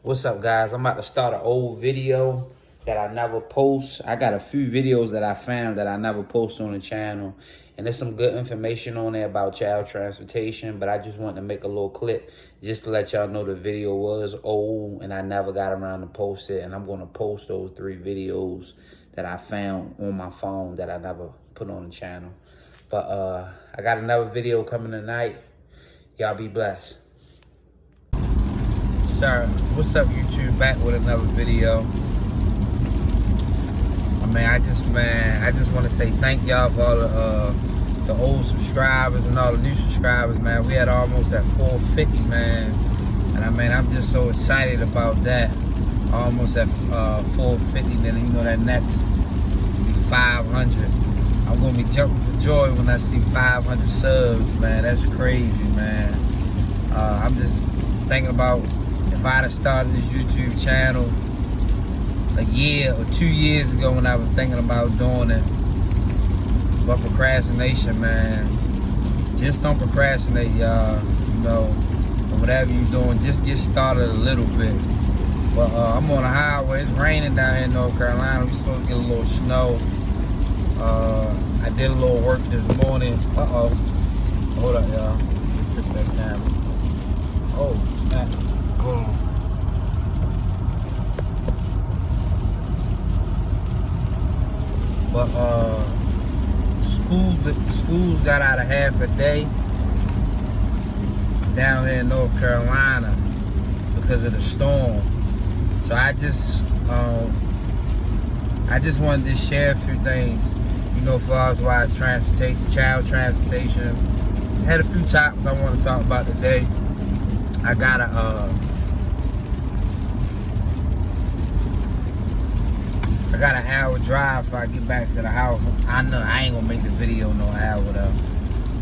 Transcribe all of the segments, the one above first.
What's up, guys? I'm about to start an old video that I never post. I got a few videos that I found that I never post on the channel, and there's some good information on there about child transportation, but I just wanted to make a little clip just to let y'all know the video was old and I never got around to post it, and I'm going to post those 3 videos that I found on my phone that I never put on the channel. But I got another video coming tonight. Y'all be blessed. Sir, what's up, YouTube? Back with another video. I just want to say thank y'all for all the old subscribers and all the new subscribers, man. We had almost at 450, man, and I'm just so excited about that. Almost at 450, then you know that next be 500. I'm gonna be jumping for joy when I see 500 subs, man. That's crazy, man. I'm just thinking about if I'd have started this YouTube channel a year or 2 years ago when I was thinking about doing it. But procrastination, man. Just don't procrastinate, y'all. You know, whatever you're doing, just get started a little bit. But I'm on the highway. It's raining down here in North Carolina. We're supposed to get a little snow. I did a little work this morning. Hold up, y'all. Fix that camera. Oh, snap. Boom. But schools got out of half a day down here in North Carolina because of the storm. So I just wanted to share a few things, you know, for us wise transportation, child transportation. I had a few topics I want to talk about today. I got an hour drive if I get back to the house. I know I ain't gonna make the video no hour though.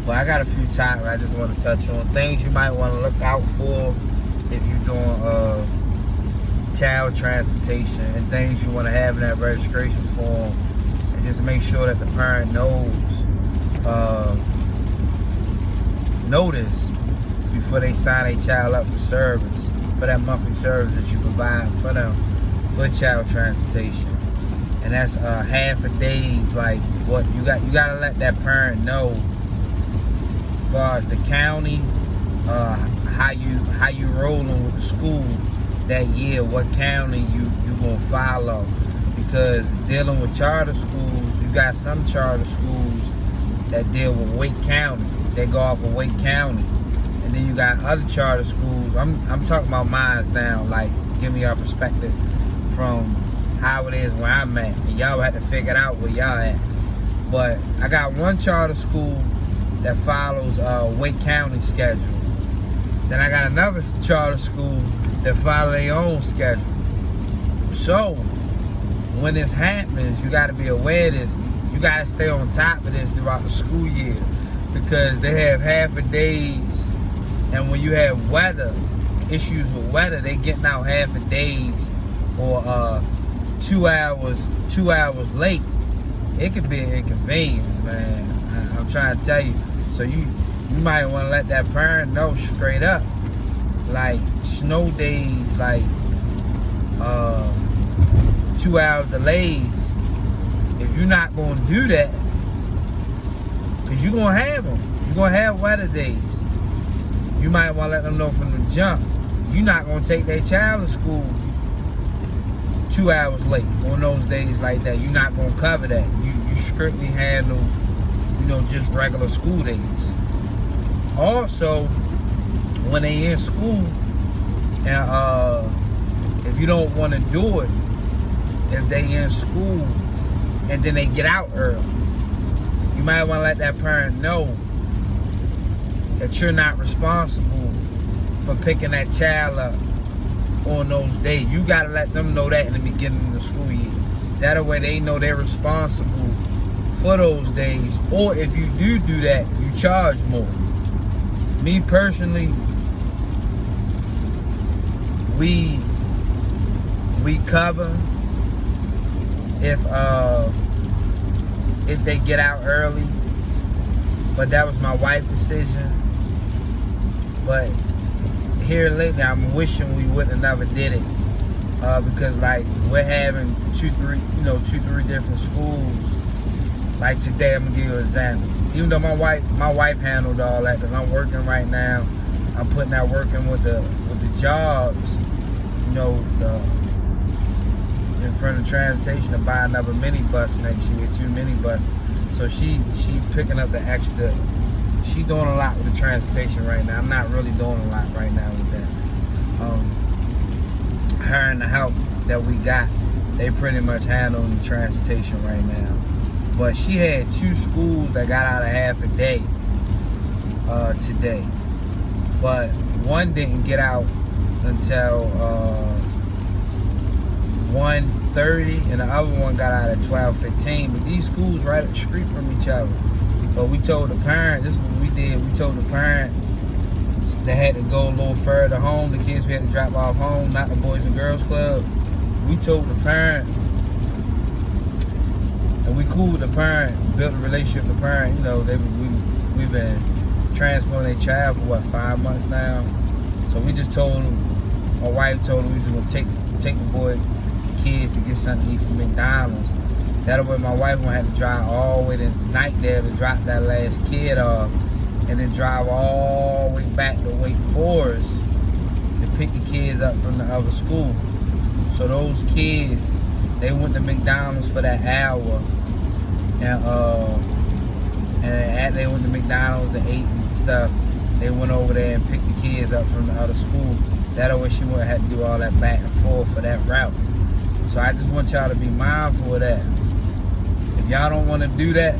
But I got a few topics I just want to touch on. Things you might want to look out for if you're doing child transportation, and things you want to have in that registration form. And just make sure that the parent knows this before they sign a child up for service, for that monthly service that you provide for them for child transportation. And that's half a day's, like, what you gotta let that parent know as far as the county, how you rolling with the school that year, what county you gonna follow. Because dealing with charter schools, you got some charter schools that deal with Wake County. They go off of Wake County. And then you got other charter schools. I'm talking about mines now, like, give me your perspective from how it is where I'm at, and y'all have to figure it out where y'all at. But I got one charter school that follows Wake County schedule. Then I got another charter school that follow their own schedule. So when this happens, you got to be aware of this. You got to stay on top of this throughout the school year, because they have half a days, and when you have weather issues with weather, they getting out half a days or 2 hours late. It could be an inconvenience, man. I'm trying to tell you. So you might want to let that parent know straight up, like snow days, like 2 hour delays. If you're not going to do that, because you're going to have them, you're going to have weather days, you might want to let them know from the jump, you're not going to take their child to school 2 hours late on those days like that. You're not going to cover that. You strictly handle, you know, just regular school days. Also, when they in school, and if you don't want to do it, if they in school and then they get out early, you might want to let that parent know that you're not responsible for picking that child up on those days. You gotta let them know that in the beginning of the school year. That way they know they're responsible for those days. Or if you do that, you charge more. Me personally, we cover if they get out early. But that was my wife's decision. But here lately, I'm wishing we wouldn't have never did it. Because like we're having two, three different schools. Like today, I'm gonna give you an example. Even though my wife handled all that, because I'm working right now. I'm putting out working with the jobs, in front of transportation to buy another minibus next year, 2 minibuses. So she picking up the extra. She doing a lot with the transportation right now. I'm not really doing a lot right now with that. Her and the help that we got, they pretty much handling the transportation right now. But she had 2 schools that got out of half a day today. But one didn't get out until 1:30, and the other one got out at 12:15. But these schools right up the street from each other. But we told the parent, this is what we did. We told the parent they had to go a little further home. The kids we had to drop off home, not the Boys and Girls Club. We told the parent, and we cool with the parent, built a relationship with the parent. We've been transporting their child for 5 months now. So we just told them, my wife told them we was gonna take the kids to get something to eat from McDonald's. That way my wife won't have to drive all the way to night there to drop that last kid off, and then drive all the way back to Wake Forest to pick the kids up from the other school. So those kids, they went to McDonald's for that hour, and after they went to McDonald's and ate and stuff, they went over there and picked the kids up from the other school. That way she wouldn't have to do all that back and forth for that route. So I just want y'all to be mindful of that. If y'all don't want to do that,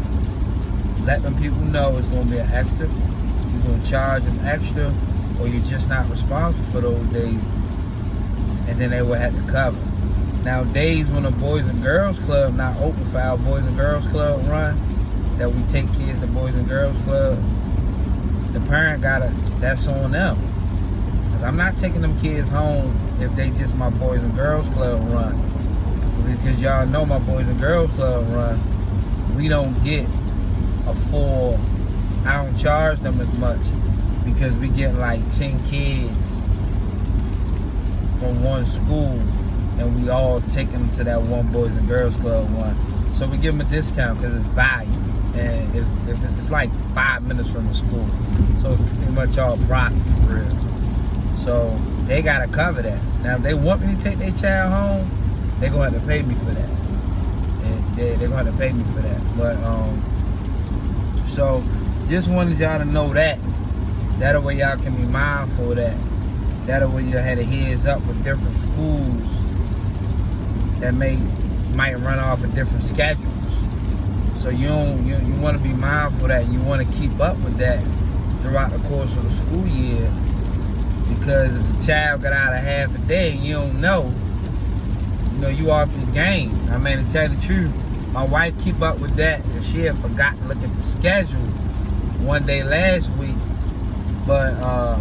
let them people know it's going to be an extra. You're going to charge them extra, or you're just not responsible for those days. And then they will have to cover. Now, days when the Boys and Girls Club not open for our Boys and Girls Club run, that we take kids to Boys and Girls Club, the parent that's on them. Because I'm not taking them kids home if they just my Boys and Girls Club run. Because y'all know my Boys and Girls Club run, we don't get a full, I don't charge them as much, because we get like 10 kids from one school, and we all take them to that one Boys and Girls Club one. So we give them a discount because it's value, and if it's like 5 minutes from the school, so it's pretty much all profit for real. So they gotta cover that. Now if they want me to take their child home, they're gonna have to pay me for that. And they're gonna have to pay me for that. But so just wanted y'all to know that. That way y'all can be mindful of that. That way you had a heads up with different schools that might run off of different schedules. So you want to be mindful of that. You want to keep up with that throughout the course of the school year, because if the child got out of half a day, you don't know. You off your game. I mean, to tell you the truth, my wife keep up with that, and she had forgot to look at the schedule one day last week. But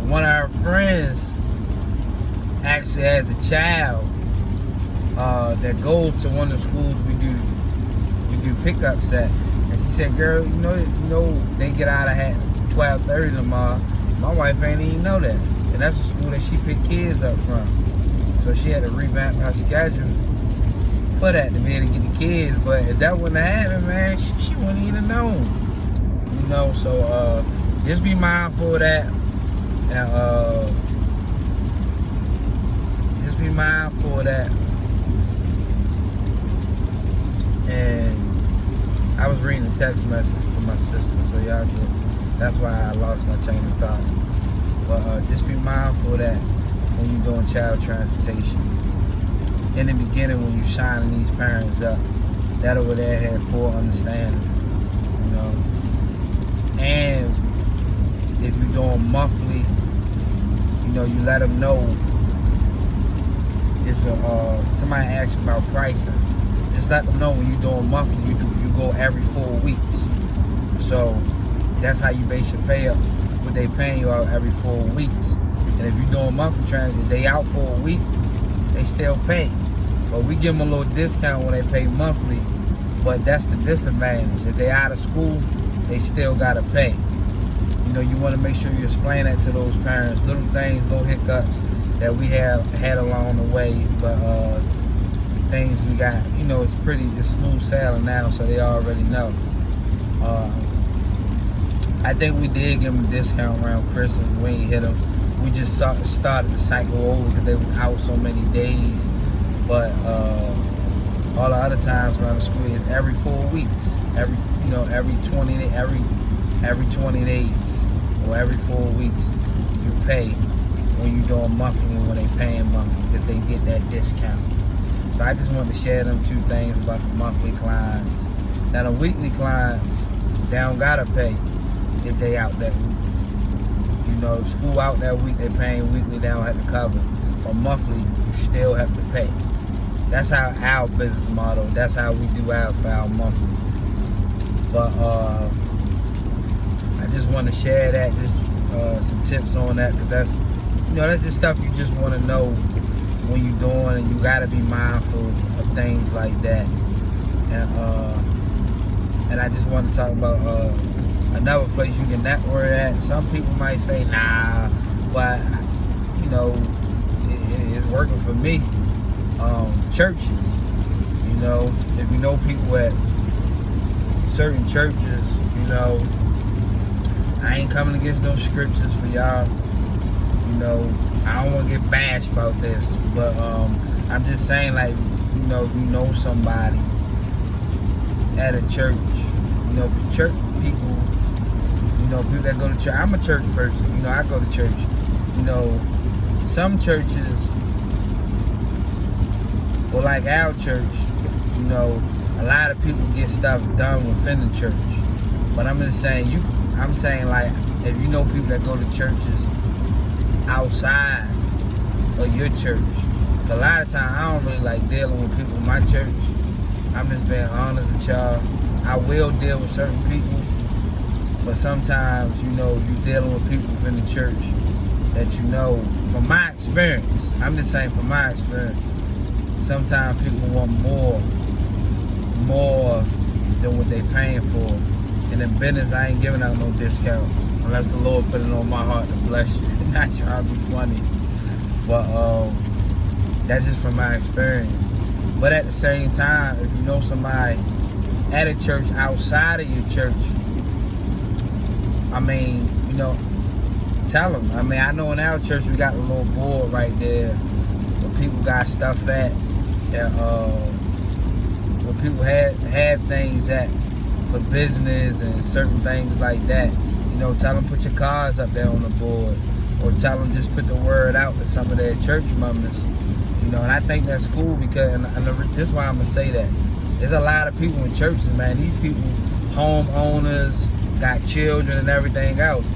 one of our friends actually has a child that goes to one of the schools we do pickups at, and she said, "Girl, they get out of 12:30 tomorrow." My wife ain't even know that, and that's a school that she picked kids up from. So she had to revamp her schedule for that to be able to get the kids. But if that wouldn't have happened, man, she wouldn't even known. So just be mindful of that, and just be mindful of that. And I was reading a text message from my sister, so y'all get. That's why I lost my chain of thought. But just be mindful of that when you're doing child transportation. In the beginning, when you're signing these parents up, that over there had full understanding, And if you're doing monthly, you let them know. It's somebody asked about pricing. Just let them know when you're doing monthly, you go every 4 weeks. So that's how you base your pay up. What they paying you out every 4 weeks. And if you're doing monthly transit, if they out for a week, they still pay. But we give them a little discount when they pay monthly. But that's the disadvantage. If they out of school, they still gotta pay. you want to make sure you explain that to those parents. Little things, little hiccups that we have had along the way, but things we got, it's smooth sailing now, so they already know. I think we did give them a discount around Christmas. We ain't hit them. We just started the cycle over because they was out so many days. But all the other times around the school is every 4 weeks, every 20 days or every 4 weeks you pay when you're doing monthly and when they paying monthly because they get that discount. So I just wanted to share them two things about the monthly clients. Now the weekly clients, they don't gotta pay if they out that week. School out that week, they paying weekly, they don't have to cover. But monthly, you still have to pay. That's our business model. That's how we do ours for our monthly. But I just want to share that, just some tips on that, because that's just stuff you just want to know when you're doing, and you got to be mindful of things like that. And I just want to talk about another place you can network at. Some people might say, nah, but it's working for me. Churches, if you know people at certain churches, I ain't coming against no scriptures for y'all. I don't want to get bashed about this, but I'm just saying, like, if you know somebody at a church, church people, people that go to church. I'm a church person, I go to church. Some churches, well, like our church, a lot of people get stuff done within the church. But I'm just saying, like, if you know people that go to churches outside of your church, a lot of times I don't really like dealing with people in my church. I'm just being honest with y'all. I will deal with certain people, but sometimes, you're dealing with people within the church that from my experience, I'm just saying from my experience, sometimes people want more than what they paying for. And in business, I ain't giving out no discount unless the Lord put it on my heart to bless you. Not trying to be funny, but that's just from my experience. But at the same time, if you know somebody at a church outside of your church, tell them. I know in our church we got a little board right there where people got stuff at, that where people have things at for business and certain things like that. Tell them put your cards up there on the board, or tell them just put the word out to some of their church members. And I think that's cool because, and this is why I'm gonna say that. There's a lot of people in churches, man. These people, homeowners, got children and everything else.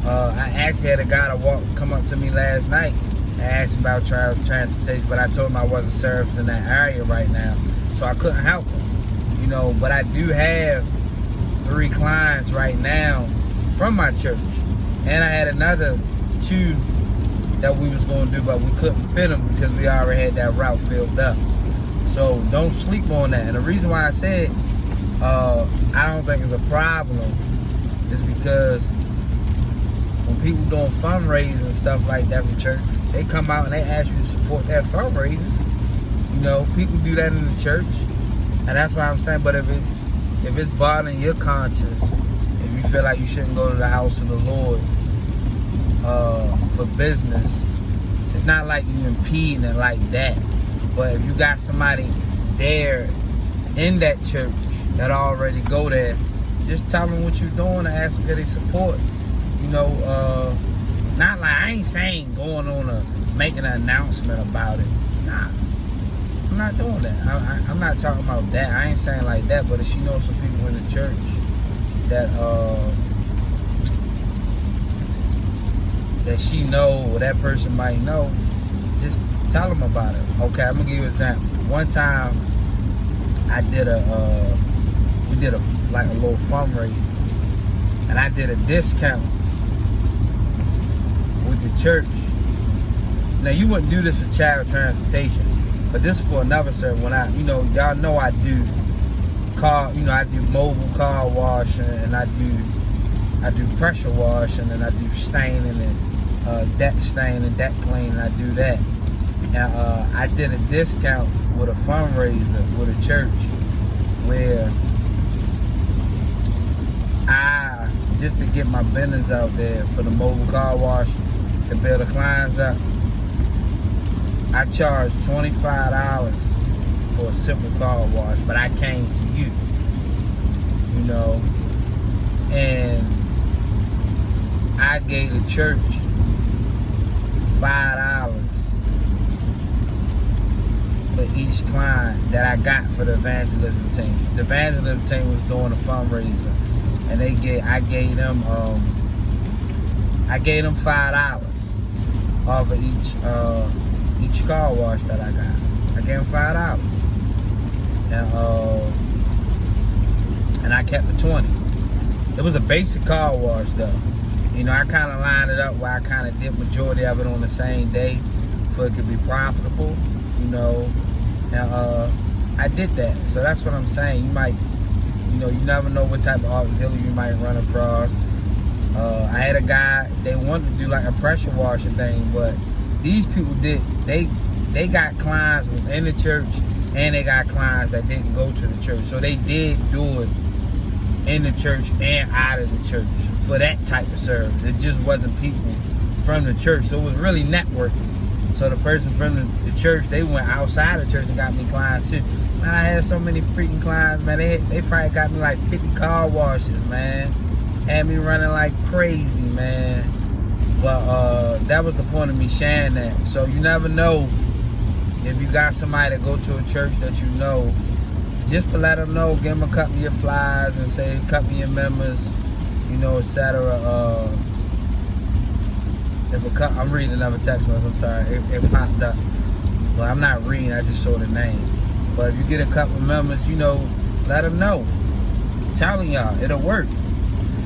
I actually had a guy come up to me last night and asked about transportation, but I told him I wasn't servicing that area right now, so I couldn't help him. But I do have 3 clients right now from my church, and I had another 2 that we was going to do, but we couldn't fit them because we already had that route filled up. So don't sleep on that. And the reason why I said I don't think it's a problem is because when people doing fundraisers and stuff like that for church, they come out and they ask you to support their fundraisers. People do that in the church, and that's why I'm saying. But if it's bothering your conscience, if you feel like you shouldn't go to the house of the Lord for business, it's not like you impeding it like that. But if you got somebody there in that church that already go there, just tell them what you're doing and ask them for their support. Not like, I ain't saying going on making an announcement about it. Nah, I'm not doing that. I'm not talking about that. I ain't saying like that. But if you know some people in the church that that she know or that person might know, just tell them about it. Okay, I'm gonna give you an example. One time I did we did a little fundraiser, and I did a discount with the church. Now you wouldn't do this for child transportation, but this is for another service. When y'all know I do car, I do mobile car wash, and I do I do pressure washing, and I do staining and deck staining, deck cleaning. I do that. And I did a discount with a fundraiser with a church where just to get my business out there for the mobile car wash, to build the clients up, I charged $25 for a simple car wash, but I came to you, you know, and I gave the church $5 for each client that I got for the evangelism team. The evangelism team was doing a fundraiser, and I gave them $5 off of each car wash that I got. I gave them $5, and I kept the 20. It was a basic car wash though. You know, I kind of lined it up where I kind of did majority of it on the same day, so it could be profitable. You know, and I did that. So that's what I'm saying. You might, you know, you never know what type of auxiliary you might run across. I had a guy, they wanted to do like a pressure washer thing, but these people they got clients within the church, and they got clients that didn't go to the church. So they did do it in the church and out of the church for that type of service. It just wasn't people from the church. So it was really networking. So the person from the church, they went outside the church and got me clients too. Man, I had so many freaking clients, man. They probably got me like 50 car washes, man. Had me running like crazy, man. But that was the point of me sharing that. So you never know if you got somebody to go to a church that you know, just to let them know, give them a couple of your flyers and say, a couple of your members, you know, etc. I'm reading another text message, I'm sorry, it popped up. But I'm not reading, I just saw the name. But if you get a couple of members, you know, let them know. I'm telling y'all, it'll work.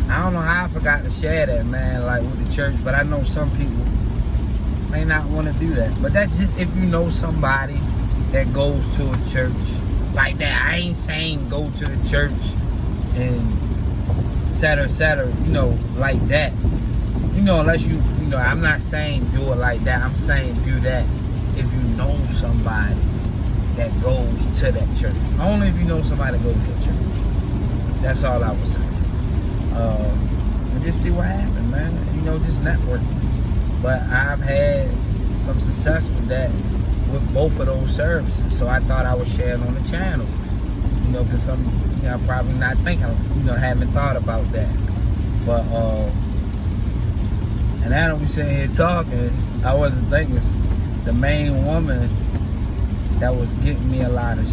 I don't know how I forgot to share that, man, like with the church, but I know some people may not want to do that. But that's just if you know somebody that goes to a church like that. I ain't saying go to the church and et cetera, you know, like that. You know, unless you know, I'm not saying do it like that. I'm saying do that if you know somebody that goes to that church. Only if you know somebody that goes to that church. That's all I was saying. And just see what happens, man. You know, just networking. But I've had some success with that, with both of those services. So I thought I would share it on the channel. You know, because some, you know, probably not thinking, you know, haven't thought about that. But, and now that we sitting here talking, I wasn't thinking the main woman that was getting me a lot of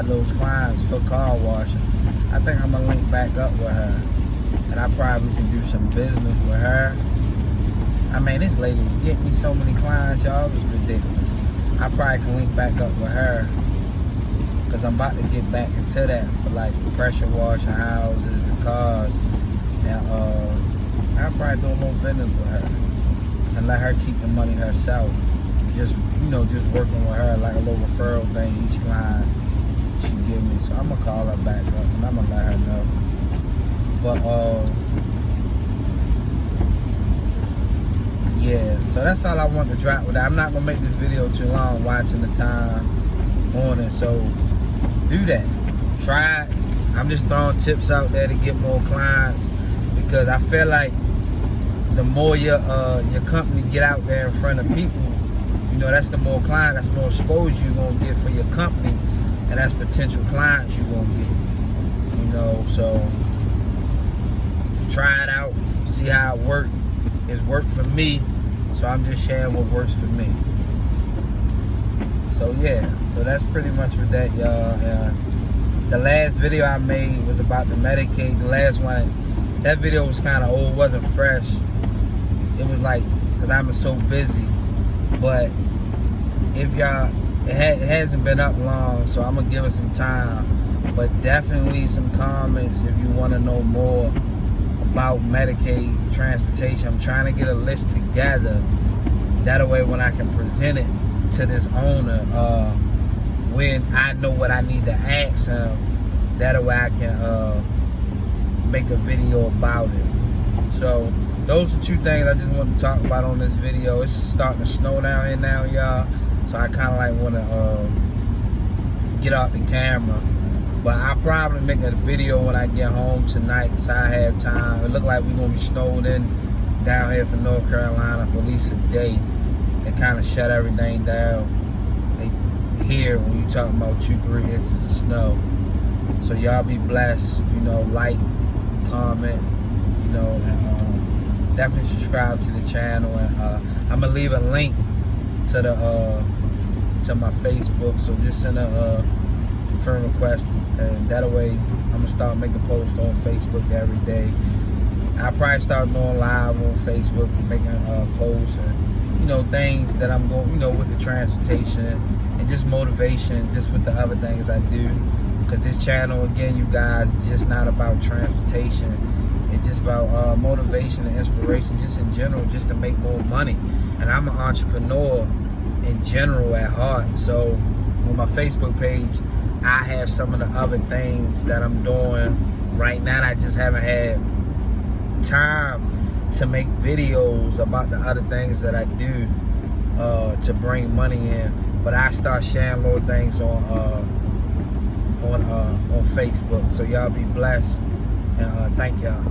those clients for car washing. I think I'm gonna link back up with her, and I probably can do some business with her. I mean, this lady was getting me so many clients, y'all, it was ridiculous. I probably can link back up with her, because I'm about to get back into that for like pressure washing houses and cars, and I'll probably do a little business with her and let her keep the money herself. Just, you know, just working with her like a little referral thing each client she give me. So I'm gonna call her back up and I'm gonna let her know. But yeah, so that's all I want to drop with that. I'm not gonna make this video too long, watching the time on it. So do that. Try it. I'm just throwing tips out there to get more clients, because I feel like the more your company get out there in front of people, you know, that's the more clients, that's more exposure you're gonna get for your company, and that's potential clients you're gonna get. You know, so try it out, see how it works. It's worked for me, so I'm just sharing what works for me. So yeah, so that's pretty much with that, y'all. The last video I made was about the Medicaid. The last one, that video was kind of old, wasn't fresh. It was like, because I'm so busy. But if y'all, it hasn't been up long, so I'm going to give it some time. But definitely some comments if you want to know more about Medicaid transportation. I'm trying to get a list together. That way when I can present it to this owner, when I know what I need to ask him, that way I can make a video about it. So those are two things I just want to talk about on this video. It's starting to snow down here now, y'all. So I kind of like want to get out the camera. But I'll probably make a video when I get home tonight, so I have time. It look like we're going to be snowed in down here for North Carolina for at least a day. They kind of shut everything down. Here when you talking about 2-3 inches of snow. So y'all be blessed, you know, like, comment, you know, and definitely subscribe to the channel, and I'm gonna leave a link to the to my Facebook, so just send a friend request, and that way I'm gonna start making posts on Facebook every day. I'll probably start going live on Facebook, making posts and, you know, things that I'm going, you know, with the transportation and just motivation, just with the other things I do. Because this channel, again, you guys, is just not about transportation. It's just about motivation and inspiration, just in general, just to make more money. And I'm an entrepreneur in general at heart. So on my Facebook page, I have some of the other things that I'm doing right now. I just haven't had time to make videos about the other things that I do to bring money in. But I start sharing little things on Facebook. So y'all be blessed, and thank y'all.